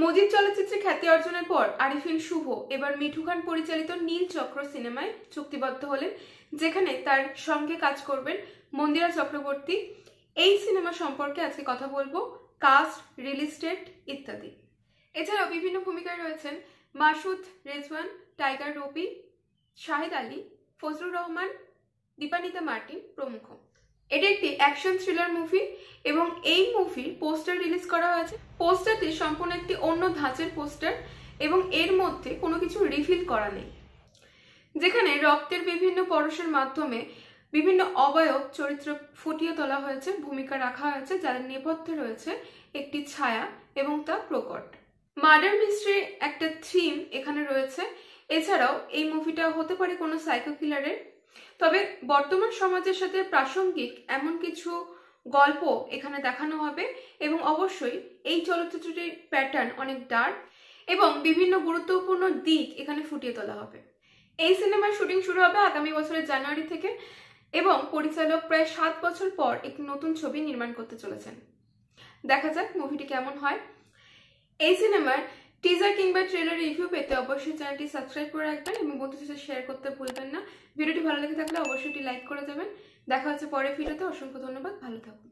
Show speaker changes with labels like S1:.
S1: মজিদ চলচ্চিত্রে খ্যাতি অর্জনের পর আরিফিন শুভ এবার মিঠু খান পরিচালিত নীল চক্র সিনেমায় চুক্তিবদ্ধ হলেন, যেখানে তার সঙ্গে কাজ করবেন মন্দিরা চক্রবর্তী। এই সিনেমা সম্পর্কে আজকে কথা বলবো, কাস্ট, রিলিজ ডেট ইত্যাদি। এছাড়াও বিভিন্ন ভূমিকায় রয়েছেন মাসুদ রেজওয়ান, টাইগার রবি, শাহিদ আলী, ফজলুর রহমান, দীপানিতা মার্টিন প্রমুখ। এটা একটি অ্যাকশন থ্রিলার মুভি এবং এই মুভির পোস্টার রিলিজ করা হয়েছে। পোস্টারটি সম্পূর্ণ একটি অন্য ধাঁচের পোস্টার এবং এর মধ্যে কোনো কিছু রিভিল করা নেই, যেখানে রক্তের বিভিন্ন পরশের মাধ্যমে বিভিন্ন অবয়ব চরিত্র ফুটিয়ে তোলা হয়েছে, ভূমিকা রাখা হয়েছে, যাদের নেপথ্যে রয়েছে একটি ছায়া এবং তা প্রকট। মার্ডার মিস্ট্রি একটা থিম এখানে রয়েছে। এছাড়াও এই মুভিটা হতে পারে কোনো সাইকো কিলারের, তবে বর্তমান সমাজের সাথে প্রাসঙ্গিক এমন কিছু গল্প এখানে দেখানো হবে এবং অবশ্যই এই চলচ্চিত্রটির প্যাটার্ন অনেক ডার্ক এবং বিভিন্ন গুরুত্বপূর্ণ দিক এখানে ফুটিয়ে তোলা হবে। এই সিনেমার শুটিং শুরু হবে আগামী বছরের জানুয়ারি থেকে এবং পরিচালক প্রায় 7 বছর পর একটি নতুন ছবি নির্মাণ করতে চলেছেন। দেখা যাক মুভিটি কেমন হয়। এই সিনেমার টিজার কিংবা ট্রেলার রিভিউ পেতে অবশ্যই চ্যানেলটি সাবস্ক্রাইব করে রাখবেন এবং বন্ধুদের সাথে শেয়ার করতে ভুলবেন না। ভিডিওটি ভালো লেগে থাকলে অবশ্যই লাইক করে যাবেন। দেখা হচ্ছে পরের ভিডিওতে। অসংখ্য ধন্যবাদ, ভালো থাকুন।